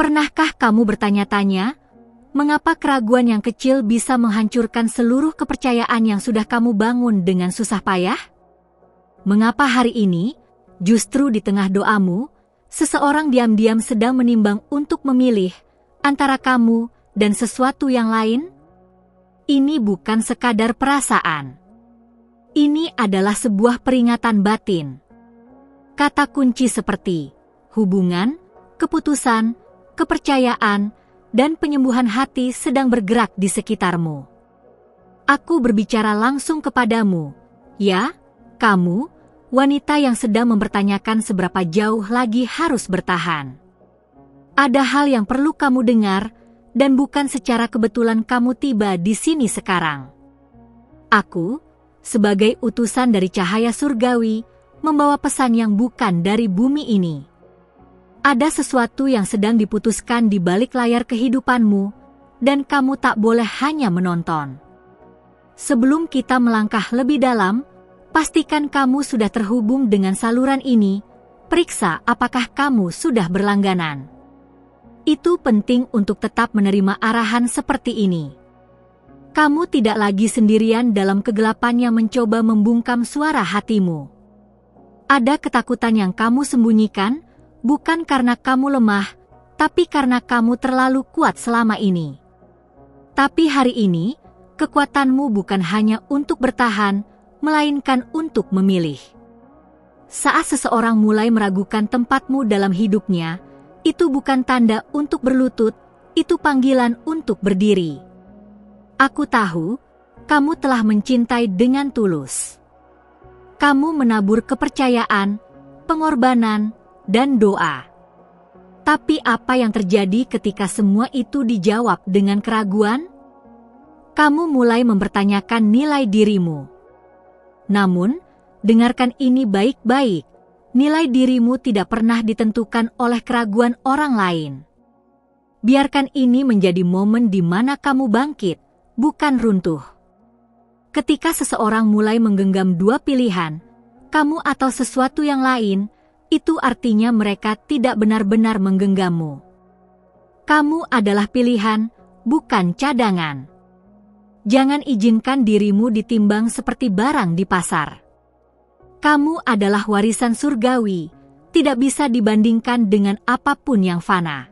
Pernahkah kamu bertanya-tanya, mengapa keraguan yang kecil bisa menghancurkan seluruh kepercayaan yang sudah kamu bangun dengan susah payah? Mengapa hari ini, justru di tengah doamu, seseorang diam-diam sedang menimbang untuk memilih antara kamu dan sesuatu yang lain? Ini bukan sekadar perasaan. Ini adalah sebuah peringatan batin. Kata kunci seperti hubungan, keputusan, kepercayaan, dan penyembuhan hati sedang bergerak di sekitarmu. Aku berbicara langsung kepadamu, ya, kamu, wanita yang sedang mempertanyakan seberapa jauh lagi harus bertahan. Ada hal yang perlu kamu dengar, dan bukan secara kebetulan kamu tiba di sini sekarang. Aku, sebagai utusan dari cahaya surgawi, membawa pesan yang bukan dari bumi ini. Ada sesuatu yang sedang diputuskan di balik layar kehidupanmu, dan kamu tak boleh hanya menonton. Sebelum kita melangkah lebih dalam, pastikan kamu sudah terhubung dengan saluran ini. Periksa apakah kamu sudah berlangganan. Itu penting untuk tetap menerima arahan seperti ini. Kamu tidak lagi sendirian dalam kegelapan yang mencoba membungkam suara hatimu. Ada ketakutan yang kamu sembunyikan, bukan karena kamu lemah, tapi karena kamu terlalu kuat selama ini. Tapi hari ini, kekuatanmu bukan hanya untuk bertahan, melainkan untuk memilih. Saat seseorang mulai meragukan tempatmu dalam hidupnya, itu bukan tanda untuk berlutut, itu panggilan untuk berdiri. Aku tahu, kamu telah mencintai dengan tulus. Kamu menabur kepercayaan, pengorbanan, dan doa. Tapi apa yang terjadi ketika semua itu dijawab dengan keraguan? Kamu mulai mempertanyakan nilai dirimu. Namun, dengarkan ini baik-baik. Nilai dirimu tidak pernah ditentukan oleh keraguan orang lain. Biarkan ini menjadi momen di mana kamu bangkit, bukan runtuh. Ketika seseorang mulai menggenggam dua pilihan, kamu atau sesuatu yang lain, itu artinya mereka tidak benar-benar menggenggammu. Kamu adalah pilihan, bukan cadangan. Jangan izinkan dirimu ditimbang seperti barang di pasar. Kamu adalah warisan surgawi, tidak bisa dibandingkan dengan apapun yang fana.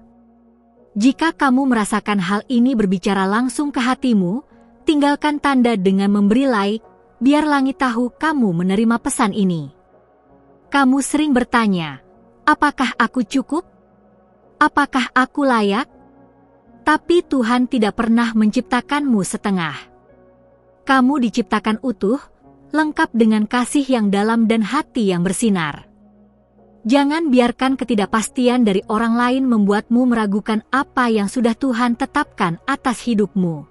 Jika kamu merasakan hal ini berbicara langsung ke hatimu, tinggalkan tanda dengan memberi like, biar langit tahu kamu menerima pesan ini. Kamu sering bertanya, apakah aku cukup? Apakah aku layak? Tapi Tuhan tidak pernah menciptakanmu setengah. Kamu diciptakan utuh, lengkap dengan kasih yang dalam dan hati yang bersinar. Jangan biarkan ketidakpastian dari orang lain membuatmu meragukan apa yang sudah Tuhan tetapkan atas hidupmu.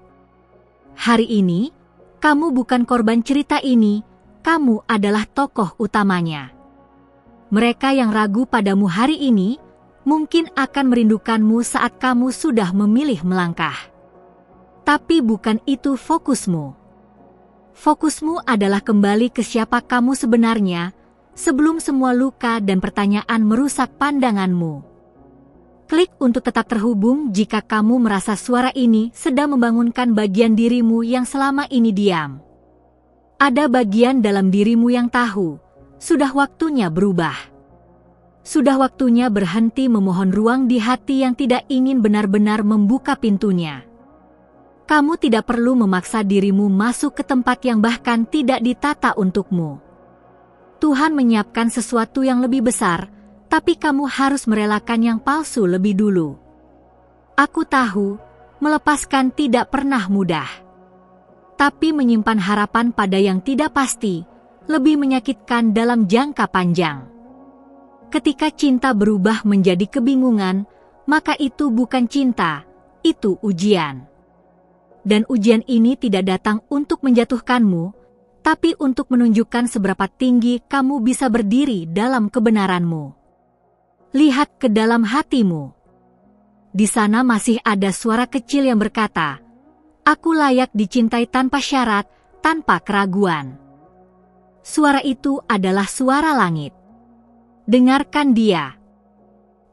Hari ini, kamu bukan korban cerita ini, kamu adalah tokoh utamanya. Mereka yang ragu padamu hari ini, mungkin akan merindukanmu saat kamu sudah memilih melangkah. Tapi bukan itu fokusmu. Fokusmu adalah kembali ke siapa kamu sebenarnya, sebelum semua luka dan pertanyaan merusak pandanganmu. Klik untuk tetap terhubung jika kamu merasa suara ini sedang membangunkan bagian dirimu yang selama ini diam. Ada bagian dalam dirimu yang tahu, sudah waktunya berubah. Sudah waktunya berhenti memohon ruang di hati yang tidak ingin benar-benar membuka pintunya. Kamu tidak perlu memaksa dirimu masuk ke tempat yang bahkan tidak ditata untukmu. Tuhan menyiapkan sesuatu yang lebih besar, tapi kamu harus merelakan yang palsu lebih dulu. Aku tahu, melepaskan tidak pernah mudah. Tapi menyimpan harapan pada yang tidak pasti, lebih menyakitkan dalam jangka panjang. Ketika cinta berubah menjadi kebingungan, maka itu bukan cinta, itu ujian. Dan ujian ini tidak datang untuk menjatuhkanmu, tapi untuk menunjukkan seberapa tinggi kamu bisa berdiri dalam kebenaranmu. Lihat ke dalam hatimu. Di sana masih ada suara kecil yang berkata, "Aku layak dicintai tanpa syarat, tanpa keraguan." Suara itu adalah suara langit. Dengarkan dia.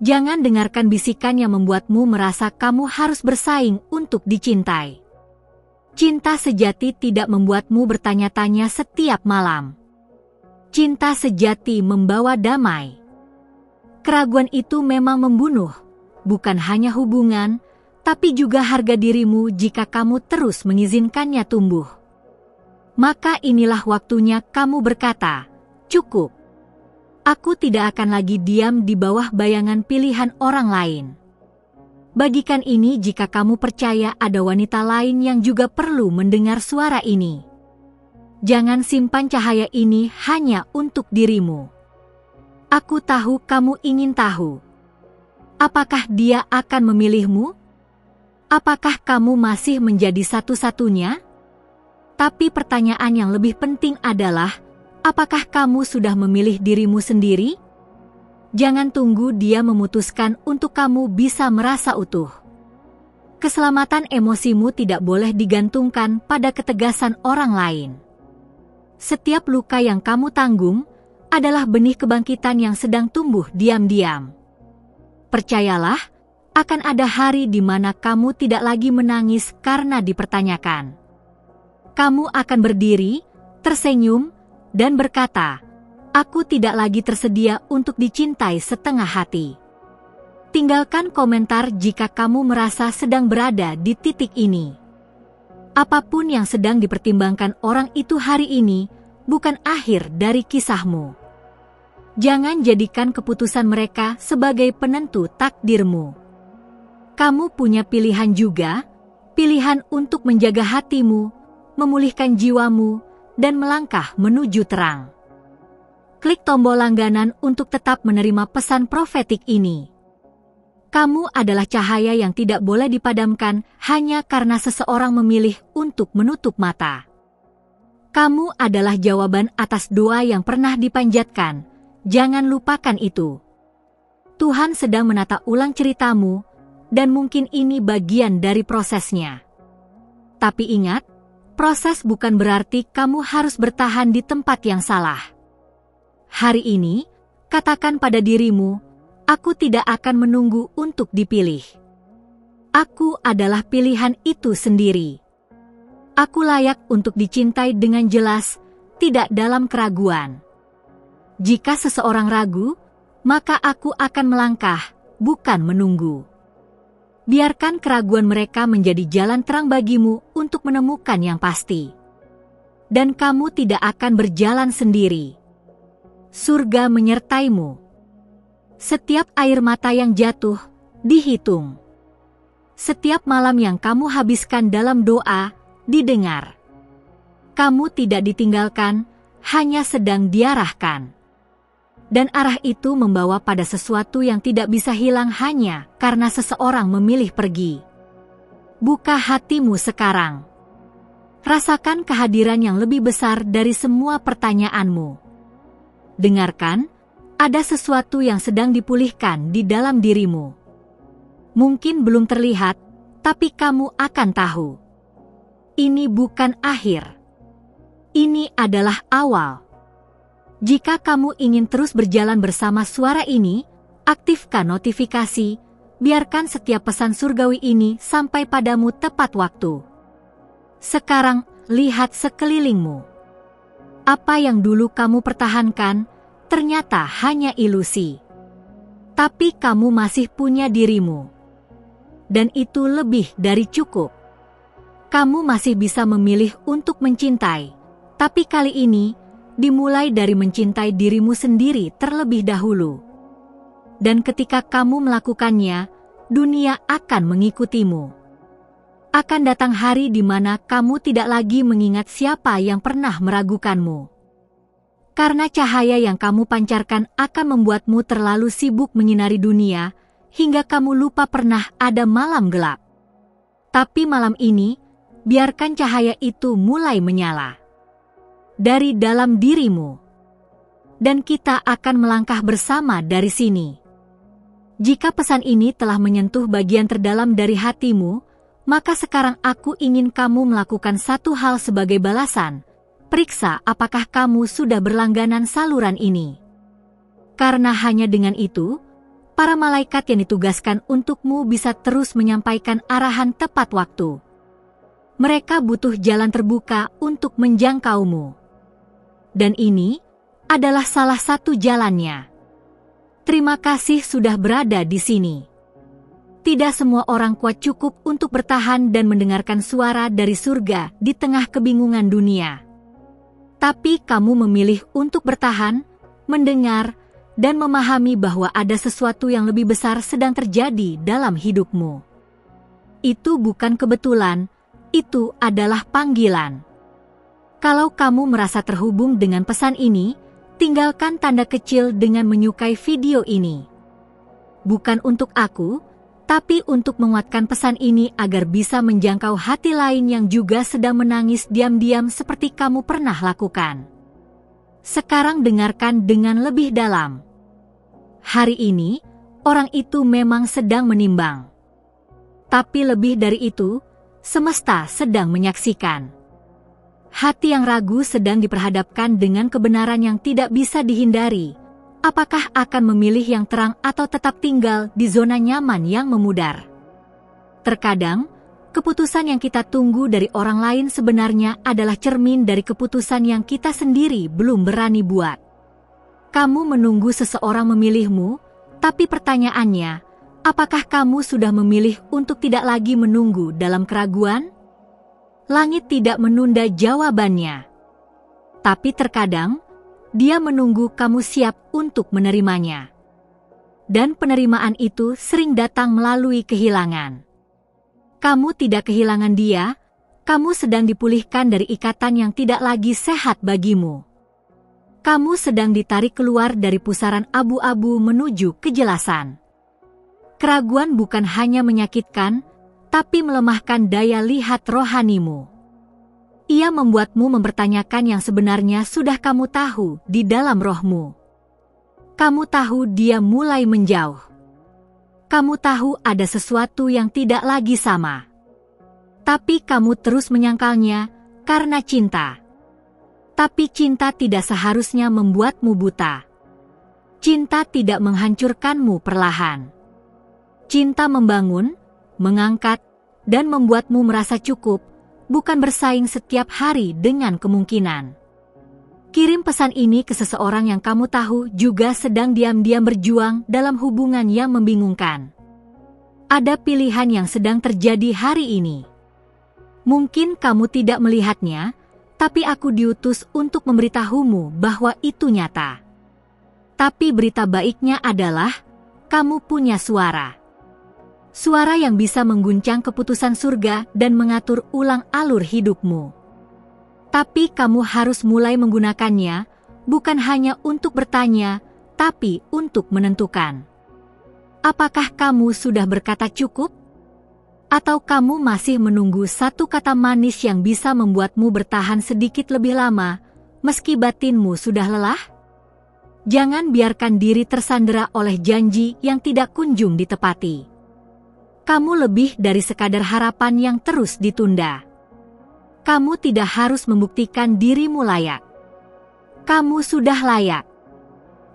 Jangan dengarkan bisikan yang membuatmu merasa kamu harus bersaing untuk dicintai. Cinta sejati tidak membuatmu bertanya-tanya setiap malam. Cinta sejati membawa damai. Keraguan itu memang membunuh, bukan hanya hubungan, tapi juga harga dirimu jika kamu terus mengizinkannya tumbuh. Maka inilah waktunya kamu berkata, "Cukup. Aku tidak akan lagi diam di bawah bayangan pilihan orang lain." Bagikan ini jika kamu percaya ada wanita lain yang juga perlu mendengar suara ini. Jangan simpan cahaya ini hanya untuk dirimu. Aku tahu kamu ingin tahu. Apakah dia akan memilihmu? Apakah kamu masih menjadi satu-satunya? Tapi pertanyaan yang lebih penting adalah, apakah kamu sudah memilih dirimu sendiri? Jangan tunggu dia memutuskan untuk kamu bisa merasa utuh. Keselamatan emosimu tidak boleh digantungkan pada ketegasan orang lain. Setiap luka yang kamu tanggung adalah benih kebangkitan yang sedang tumbuh diam-diam. Percayalah, akan ada hari di mana kamu tidak lagi menangis karena dipertanyakan. Kamu akan berdiri, tersenyum, dan berkata, "Aku tidak lagi tersedia untuk dicintai setengah hati." Tinggalkan komentar jika kamu merasa sedang berada di titik ini. Apapun yang sedang dipertimbangkan orang itu hari ini, bukan akhir dari kisahmu. Jangan jadikan keputusan mereka sebagai penentu takdirmu. Kamu punya pilihan juga, pilihan untuk menjaga hatimu, memulihkan jiwamu, dan melangkah menuju terang. Klik tombol langganan untuk tetap menerima pesan profetik ini. Kamu adalah cahaya yang tidak boleh dipadamkan hanya karena seseorang memilih untuk menutup mata. Kamu adalah jawaban atas doa yang pernah dipanjatkan. Jangan lupakan itu. Tuhan sedang menata ulang ceritamu, dan mungkin ini bagian dari prosesnya. Tapi ingat, proses bukan berarti kamu harus bertahan di tempat yang salah. Hari ini, katakan pada dirimu, "Aku tidak akan menunggu untuk dipilih. Aku adalah pilihan itu sendiri. Aku layak untuk dicintai dengan jelas, tidak dalam keraguan." Jika seseorang ragu, maka aku akan melangkah, bukan menunggu. Biarkan keraguan mereka menjadi jalan terang bagimu untuk menemukan yang pasti. Dan kamu tidak akan berjalan sendiri. Surga menyertaimu. Setiap air mata yang jatuh, dihitung. Setiap malam yang kamu habiskan dalam doa, didengar. Kamu tidak ditinggalkan, hanya sedang diarahkan. Dan arah itu membawa pada sesuatu yang tidak bisa hilang hanya karena seseorang memilih pergi. Buka hatimu sekarang. Rasakan kehadiran yang lebih besar dari semua pertanyaanmu. Dengarkan, ada sesuatu yang sedang dipulihkan di dalam dirimu. Mungkin belum terlihat, tapi kamu akan tahu. Ini bukan akhir. Ini adalah awal. Jika kamu ingin terus berjalan bersama suara ini, aktifkan notifikasi, biarkan setiap pesan surgawi ini sampai padamu tepat waktu. Sekarang, lihat sekelilingmu. Apa yang dulu kamu pertahankan, ternyata hanya ilusi. Tapi kamu masih punya dirimu. Dan itu lebih dari cukup. Kamu masih bisa memilih untuk mencintai, tapi kali ini, dimulai dari mencintai dirimu sendiri terlebih dahulu. Dan ketika kamu melakukannya, dunia akan mengikutimu. Akan datang hari di mana kamu tidak lagi mengingat siapa yang pernah meragukanmu. Karena cahaya yang kamu pancarkan akan membuatmu terlalu sibuk menyinari dunia, hingga kamu lupa pernah ada malam gelap. Tapi malam ini, biarkan cahaya itu mulai menyala dari dalam dirimu. Dan kita akan melangkah bersama dari sini. Jika pesan ini telah menyentuh bagian terdalam dari hatimu, maka sekarang aku ingin kamu melakukan satu hal sebagai balasan. Periksa apakah kamu sudah berlangganan saluran ini. Karena hanya dengan itu, Para malaikat yang ditugaskan untukmu bisa terus menyampaikan arahan tepat waktu. Mereka butuh jalan terbuka untuk menjangkaumu. Dan ini adalah salah satu jalannya. Terima kasih sudah berada di sini. Tidak semua orang kuat cukup untuk bertahan dan mendengarkan suara dari surga di tengah kebingungan dunia. Tapi kamu memilih untuk bertahan, mendengar, dan memahami bahwa ada sesuatu yang lebih besar sedang terjadi dalam hidupmu. Itu bukan kebetulan, itu adalah panggilan. Kalau kamu merasa terhubung dengan pesan ini, tinggalkan tanda kecil dengan menyukai video ini. Bukan untuk aku, tapi untuk menguatkan pesan ini agar bisa menjangkau hati lain yang juga sedang menangis diam-diam seperti kamu pernah lakukan. Sekarang dengarkan dengan lebih dalam. Hari ini, orang itu memang sedang menimbang. Tapi lebih dari itu, semesta sedang menyaksikan. Hati yang ragu sedang diperhadapkan dengan kebenaran yang tidak bisa dihindari. Apakah akan memilih yang terang atau tetap tinggal di zona nyaman yang memudar? Terkadang, keputusan yang kita tunggu dari orang lain sebenarnya adalah cermin dari keputusan yang kita sendiri belum berani buat. Kamu menunggu seseorang memilihmu, tapi pertanyaannya, apakah kamu sudah memilih untuk tidak lagi menunggu dalam keraguan? Langit tidak menunda jawabannya. Tapi terkadang, dia menunggu kamu siap untuk menerimanya. Dan penerimaan itu sering datang melalui kehilangan. Kamu tidak kehilangan dia, kamu sedang dipulihkan dari ikatan yang tidak lagi sehat bagimu. Kamu sedang ditarik keluar dari pusaran abu-abu menuju kejelasan. Keraguan bukan hanya menyakitkan, tapi melemahkan daya lihat rohanimu. Ia membuatmu mempertanyakan yang sebenarnya sudah kamu tahu di dalam rohmu. Kamu tahu dia mulai menjauh. Kamu tahu ada sesuatu yang tidak lagi sama. Tapi kamu terus menyangkalnya karena cinta. Tapi cinta tidak seharusnya membuatmu buta. Cinta tidak menghancurkanmu perlahan. Cinta membangun, mengangkat, dan membuatmu merasa cukup, bukan bersaing setiap hari dengan kemungkinan. Kirim pesan ini ke seseorang yang kamu tahu juga sedang diam-diam berjuang dalam hubungan yang membingungkan. Ada pilihan yang sedang terjadi hari ini. Mungkin kamu tidak melihatnya, tapi aku diutus untuk memberitahumu bahwa itu nyata. Tapi berita baiknya adalah, kamu punya suara. Suara yang bisa mengguncang keputusan surga dan mengatur ulang alur hidupmu. Tapi kamu harus mulai menggunakannya, bukan hanya untuk bertanya, tapi untuk menentukan. Apakah kamu sudah berkata cukup? Atau kamu masih menunggu satu kata manis yang bisa membuatmu bertahan sedikit lebih lama, meski batinmu sudah lelah? Jangan biarkan diri tersandera oleh janji yang tidak kunjung ditepati. Kamu lebih dari sekadar harapan yang terus ditunda. Kamu tidak harus membuktikan dirimu layak. Kamu sudah layak.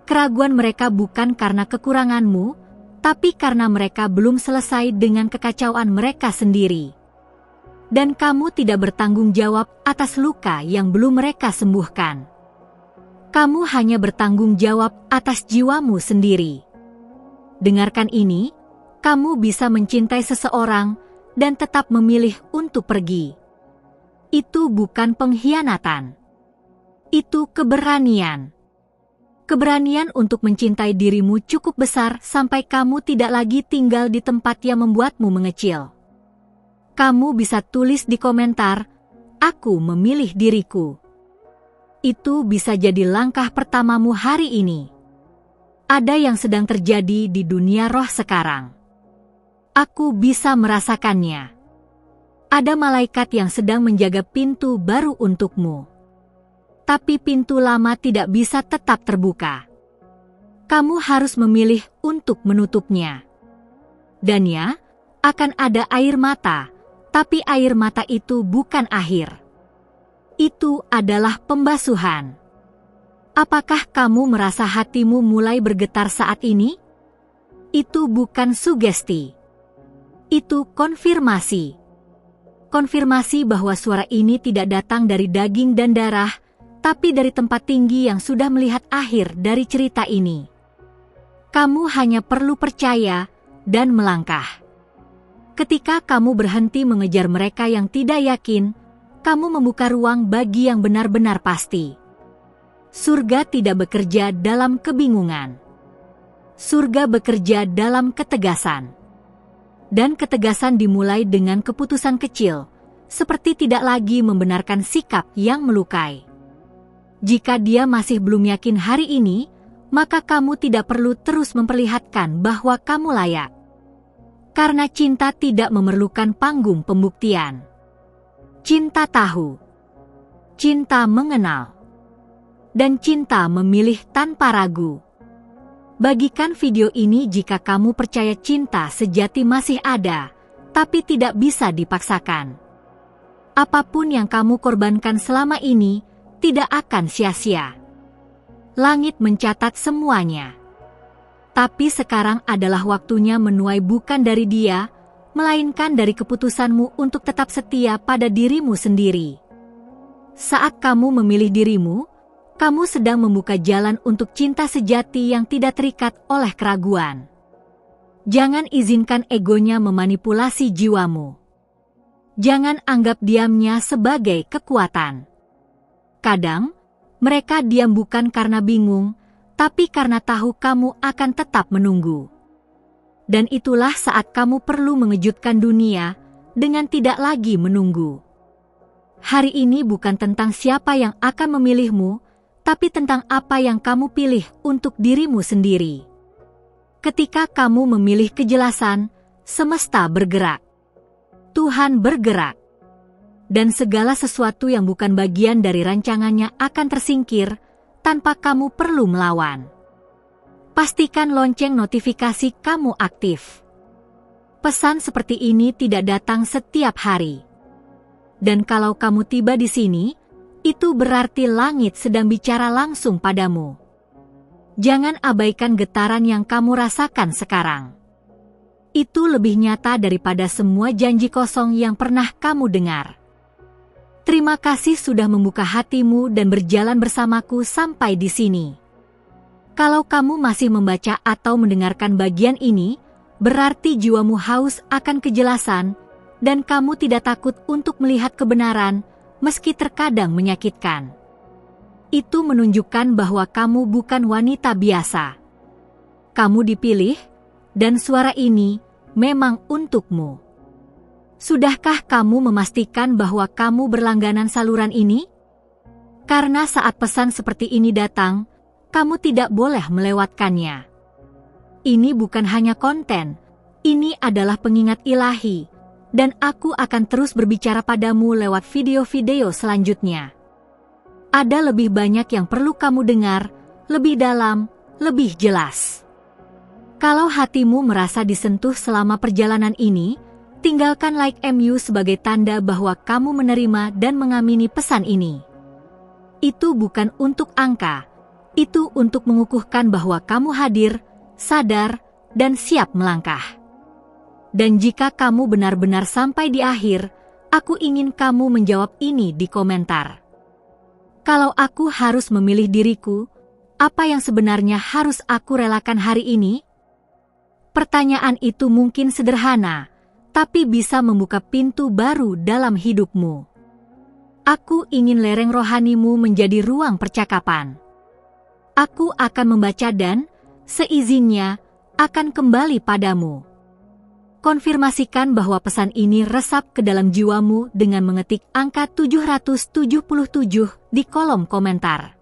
Keraguan mereka bukan karena kekuranganmu, tapi karena mereka belum selesai dengan kekacauan mereka sendiri. Dan kamu tidak bertanggung jawab atas luka yang belum mereka sembuhkan. Kamu hanya bertanggung jawab atas jiwamu sendiri. Dengarkan ini, kamu bisa mencintai seseorang dan tetap memilih untuk pergi. Itu bukan pengkhianatan. Itu keberanian. Keberanian untuk mencintai dirimu cukup besar sampai kamu tidak lagi tinggal di tempat yang membuatmu mengecil. Kamu bisa tulis di komentar, "Aku memilih diriku." Itu bisa jadi langkah pertamamu hari ini. Ada yang sedang terjadi di dunia roh sekarang. Aku bisa merasakannya. Ada malaikat yang sedang menjaga pintu baru untukmu. Tapi pintu lama tidak bisa tetap terbuka. Kamu harus memilih untuk menutupnya. Dan ya, akan ada air mata, tapi air mata itu bukan akhir. Itu adalah pembasuhan. Apakah kamu merasa hatimu mulai bergetar saat ini? Itu bukan sugesti. Itu konfirmasi. Konfirmasi bahwa suara ini tidak datang dari daging dan darah, tapi dari tempat tinggi yang sudah melihat akhir dari cerita ini. Kamu hanya perlu percaya dan melangkah. Ketika kamu berhenti mengejar mereka yang tidak yakin, kamu membuka ruang bagi yang benar-benar pasti. Surga tidak bekerja dalam kebingungan. Surga bekerja dalam ketegasan. Dan ketegasan dimulai dengan keputusan kecil, seperti tidak lagi membenarkan sikap yang melukai. Jika dia masih belum yakin hari ini, maka kamu tidak perlu terus memperlihatkan bahwa kamu layak. Karena cinta tidak memerlukan panggung pembuktian. Cinta tahu. Cinta mengenal. Dan cinta memilih tanpa ragu. Bagikan video ini jika kamu percaya cinta sejati masih ada, tapi tidak bisa dipaksakan. Apapun yang kamu korbankan selama ini, tidak akan sia-sia. Langit mencatat semuanya. Tapi sekarang adalah waktunya menuai bukan dari dia, melainkan dari keputusanmu untuk tetap setia pada dirimu sendiri. Saat kamu memilih dirimu, kamu sedang membuka jalan untuk cinta sejati yang tidak terikat oleh keraguan. Jangan izinkan egonya memanipulasi jiwamu. Jangan anggap diamnya sebagai kekuatan. Kadang, mereka diam bukan karena bingung, tapi karena tahu kamu akan tetap menunggu. Dan itulah saat kamu perlu mengejutkan dunia dengan tidak lagi menunggu. Hari ini bukan tentang siapa yang akan memilihmu, tapi tentang apa yang kamu pilih untuk dirimu sendiri. Ketika kamu memilih kejelasan, semesta bergerak. Tuhan bergerak. Dan segala sesuatu yang bukan bagian dari rancangannya akan tersingkir, tanpa kamu perlu melawan. Pastikan lonceng notifikasi kamu aktif. Pesan seperti ini tidak datang setiap hari. Dan kalau kamu tiba di sini, itu berarti langit sedang bicara langsung padamu. Jangan abaikan getaran yang kamu rasakan sekarang. Itu lebih nyata daripada semua janji kosong yang pernah kamu dengar. Terima kasih sudah membuka hatimu dan berjalan bersamaku sampai di sini. Kalau kamu masih membaca atau mendengarkan bagian ini, berarti jiwamu haus akan kejelasan, dan kamu tidak takut untuk melihat kebenaran, meski terkadang menyakitkan. Itu menunjukkan bahwa kamu bukan wanita biasa. Kamu dipilih, dan suara ini memang untukmu. Sudahkah kamu memastikan bahwa kamu berlangganan saluran ini? Karena saat pesan seperti ini datang, kamu tidak boleh melewatkannya. Ini bukan hanya konten, ini adalah pengingat ilahi, dan aku akan terus berbicara padamu lewat video-video selanjutnya. Ada lebih banyak yang perlu kamu dengar, lebih dalam, lebih jelas. Kalau hatimu merasa disentuh selama perjalanan ini, tinggalkan like MU sebagai tanda bahwa kamu menerima dan mengamini pesan ini. Itu bukan untuk angka, itu untuk mengukuhkan bahwa kamu hadir, sadar, dan siap melangkah. Dan jika kamu benar-benar sampai di akhir, aku ingin kamu menjawab ini di komentar. Kalau aku harus memilih diriku, apa yang sebenarnya harus aku relakan hari ini? Pertanyaan itu mungkin sederhana, tapi bisa membuka pintu baru dalam hidupmu. Aku ingin lereng rohanimu menjadi ruang percakapan. Aku akan membaca dan, seizinnya, akan kembali padamu. Konfirmasikan bahwa pesan ini resap ke dalam jiwamu dengan mengetik angka 777 di kolom komentar.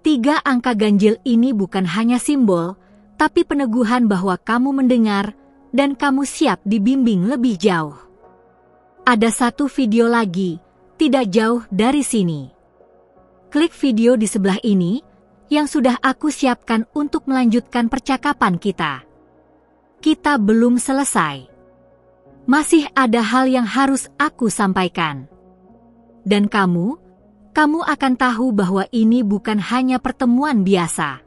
3 angka ganjil ini bukan hanya simbol, tapi peneguhan bahwa kamu mendengar dan kamu siap dibimbing lebih jauh. Ada satu video lagi, tidak jauh dari sini. Klik video di sebelah ini, yang sudah aku siapkan untuk melanjutkan percakapan kita. Kita belum selesai. Masih ada hal yang harus aku sampaikan. Dan kamu akan tahu bahwa ini bukan hanya pertemuan biasa.